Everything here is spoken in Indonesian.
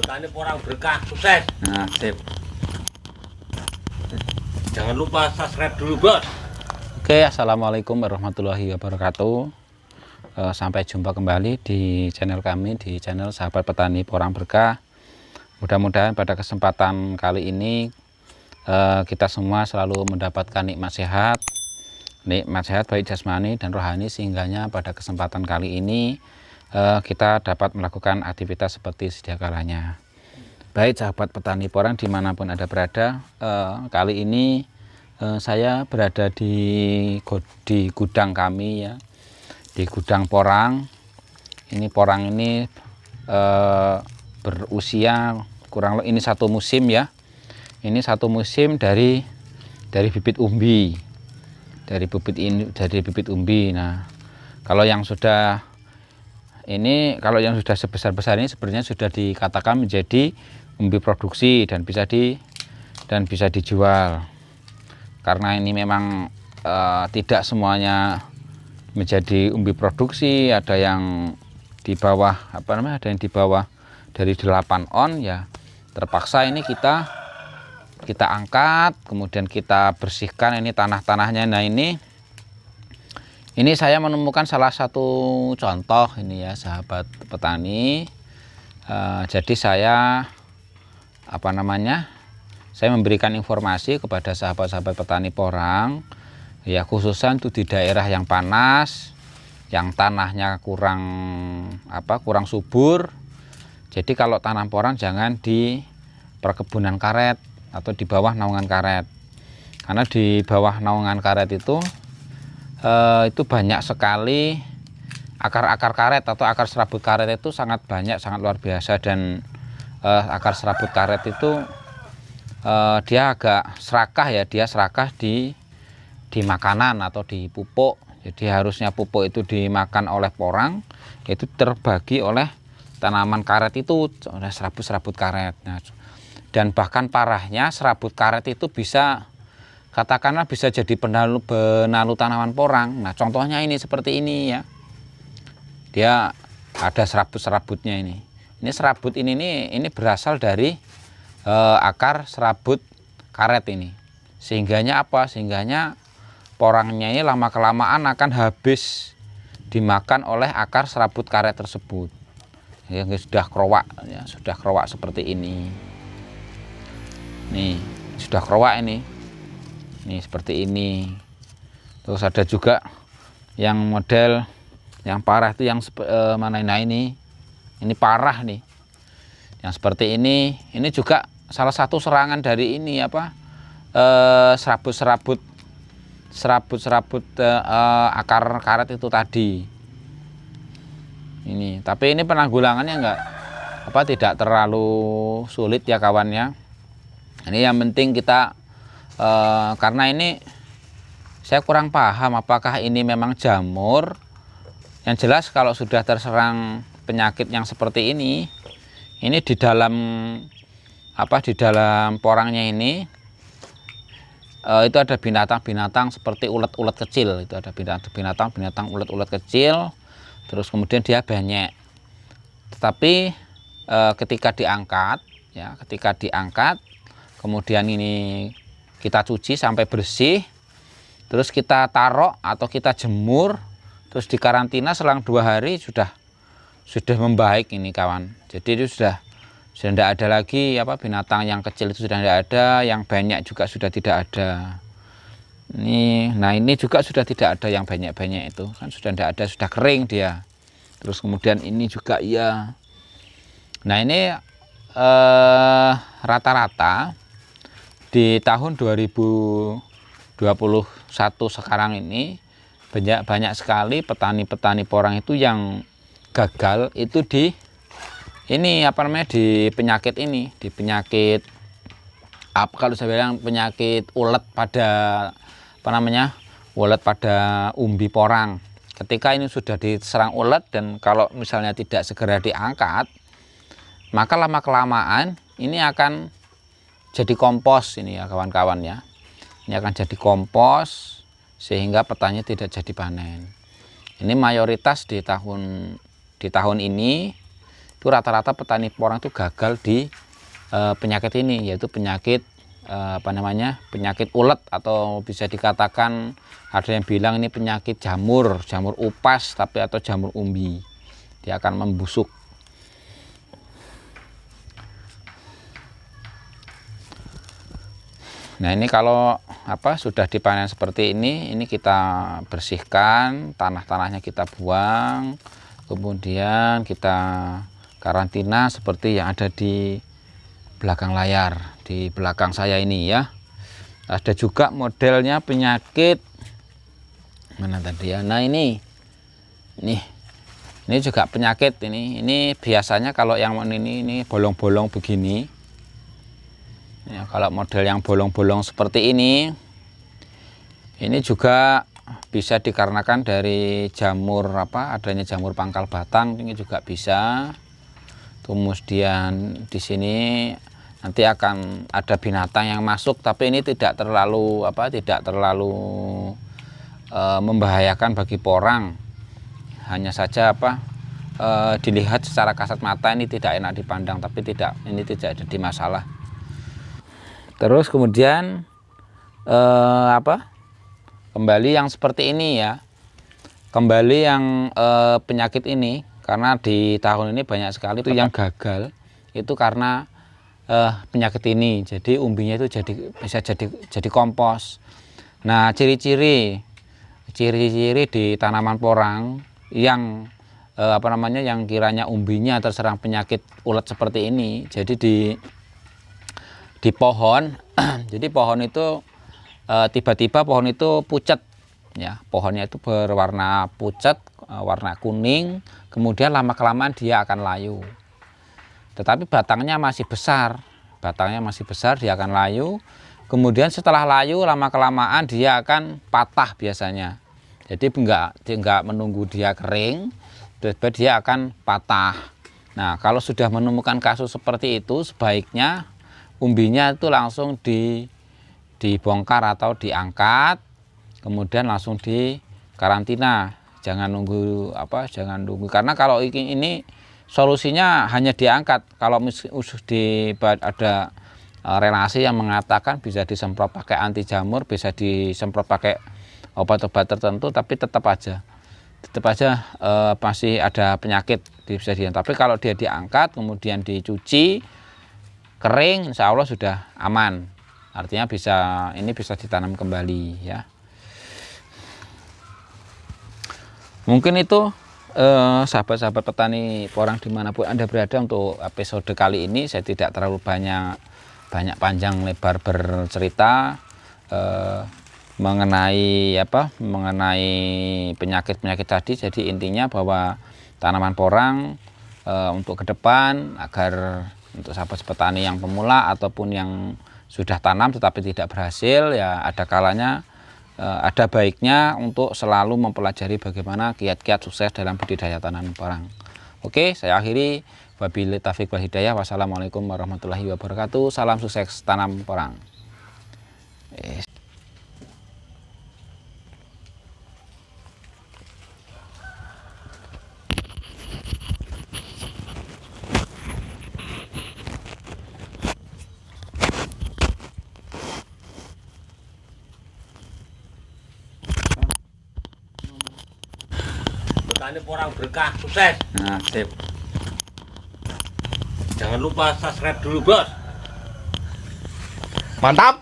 petani porang berkah, sukses. Nah, sip. Jangan lupa subscribe dulu, Bos. Oke, assalamualaikum warahmatullahi wabarakatuh. Sampai jumpa kembali di channel kami, di channel Sahabat Petani Porang Berkah. Mudah-mudahan pada kesempatan kali ini kita semua selalu mendapatkan nikmat sehat baik jasmani dan rohani, sehingganya pada kesempatan kali ini kita dapat melakukan aktivitas seperti sedia kalanya. Baik sahabat petani porang dimanapun Anda berada, kali ini saya berada di gudang kami ya, di gudang porang. Ini porang ini berusia kurang lebih ini satu musim ya. Ini satu musim dari bibit umbi, dari bibit umbi. Nah, kalau yang sudah sebesar-besar ini sebenarnya sudah dikatakan menjadi umbi produksi dan bisa dijual. Karena ini memang tidak semuanya menjadi umbi produksi, ada yang di bawah ada yang di bawah dari 8 on ya. Terpaksa ini kita angkat, kemudian kita bersihkan ini tanah-tanahnya. Nah, ini saya menemukan salah satu contoh ini ya sahabat petani. Jadi saya saya memberikan informasi kepada sahabat-sahabat petani porang ya, khususnya itu di daerah yang panas, yang tanahnya kurang subur. Jadi kalau tanam porang jangan di perkebunan karet atau di bawah naungan karet, karena di bawah naungan karet itu banyak sekali akar-akar karet atau akar serabut karet itu sangat banyak, sangat luar biasa. Dan akar serabut karet itu dia agak serakah ya, dia serakah di makanan atau di pupuk. Jadi harusnya pupuk itu dimakan oleh porang, itu terbagi oleh tanaman karet itu, oleh serabut-serabut karet. Nah, dan bahkan parahnya serabut karet itu katakanlah bisa jadi penalu tanaman porang. Nah, contohnya ini seperti ini ya, dia ada serabut-serabutnya ini. Ini serabut ini berasal dari akar serabut karet ini. Sehingganya porangnya ini lama kelamaan akan habis dimakan oleh akar serabut karet tersebut. Yang sudah kerowak seperti ini. Nih, sudah kerowak ini. Nih seperti ini. Terus ada juga yang model yang parah itu yang mana ini parah nih. Yang seperti ini juga salah satu serangan dari ini serabut akar karet itu tadi. Ini, tapi ini penanggulangannya tidak terlalu sulit ya kawannya. Ini yang penting kita karena ini saya kurang paham apakah ini memang jamur. Yang jelas kalau sudah terserang penyakit yang seperti ini di dalam porangnya ini itu ada binatang-binatang seperti ulet-ulet kecil. Itu ada binatang ulet-ulet kecil. Terus kemudian dia banyak. Tetapi ketika diangkat, kemudian ini kita cuci sampai bersih, terus kita taruh atau kita jemur, terus dikarantina selang 2 hari sudah membaik ini kawan. Jadi itu sudah tidak ada lagi binatang yang kecil itu sudah tidak ada, yang banyak juga sudah tidak ada. Nah ini juga sudah tidak ada yang banyak-banyak itu kan, sudah tidak ada, sudah kering dia. Terus kemudian ini juga ya. Nah ini rata-rata di tahun 2021 sekarang ini banyak sekali petani-petani porang itu yang gagal itu di penyakit ini, di penyakit kalau saya bilang penyakit ulet pada ulet pada umbi porang. Ketika ini sudah diserang ulet dan kalau misalnya tidak segera diangkat, maka lama kelamaan ini akan jadi kompos ini ya kawan-kawan ya. Ini akan jadi kompos sehingga petani tidak jadi panen. Ini mayoritas di tahun ini itu itu rata-rata petani porang itu gagal di penyakit ini, yaitu penyakit penyakit ulet, atau bisa dikatakan ada yang bilang ini penyakit jamur upas atau jamur umbi. Dia akan membusuk. Nah, ini kalau sudah dipanen seperti ini kita bersihkan, tanahnya kita buang, kemudian kita karantina seperti yang ada di belakang layar, di belakang saya ini ya. Ada juga modelnya penyakit mana tadi ya. Nah, ini juga penyakit ini biasanya kalau yang ini bolong-bolong begini. Ya, kalau model yang bolong-bolong seperti ini juga bisa dikarenakan dari jamur adanya jamur pangkal batang, ini juga bisa. Kemudian di sini nanti akan ada binatang yang masuk, tapi ini tidak terlalu membahayakan bagi porang. Hanya saja dilihat secara kasat mata ini tidak enak dipandang, tapi ini tidak jadi masalah. Terus kemudian kembali yang seperti ini ya, kembali yang penyakit ini, karena di tahun ini banyak sekali itu yang gagal itu karena penyakit ini. Jadi umbinya itu bisa jadi kompos. Nah, ciri-ciri di tanaman porang yang yang kiranya umbinya terserang penyakit ulet seperti ini. Jadi di pohon jadi pohon itu tiba-tiba pohon itu pucat ya, pohonnya itu berwarna pucat, warna kuning, kemudian lama-kelamaan dia akan layu. Tetapi batangnya masih besar, dia akan layu. Kemudian setelah layu lama-kelamaan dia akan patah biasanya. Jadi enggak menunggu dia kering, tiba-tiba dia akan patah. Nah, kalau sudah menemukan kasus seperti itu, sebaiknya umbinya itu langsung dibongkar atau diangkat, kemudian langsung dikarantina. Jangan nunggu karena kalau ini solusinya hanya diangkat. Kalau ada relasi yang mengatakan bisa disemprot pakai anti jamur, bisa disemprot pakai obat-obat tertentu, tapi tetap aja masih ada penyakit bisa tapi kalau dia diangkat kemudian dicuci kering, insya Allah sudah aman. Artinya ini bisa ditanam kembali ya. Mungkin itu sahabat-sahabat petani porang dimanapun Anda berada, untuk episode kali ini saya tidak terlalu banyak panjang lebar bercerita mengenai penyakit-penyakit tadi. Jadi intinya bahwa tanaman porang untuk ke depan, agar untuk sahabat petani yang pemula ataupun yang sudah tanam tetapi tidak berhasil, ya ada kalanya ada baiknya untuk selalu mempelajari bagaimana kiat-kiat sukses dalam budidaya tanaman porang. Oke, saya akhiri. Wabillahi taufiq wal hidayah. Wassalamualaikum warahmatullahi wabarakatuh. Salam sukses tanam porang. Petani porang berkah sukses. Nah, sip. Jangan lupa subscribe dulu, Bos. Mantap.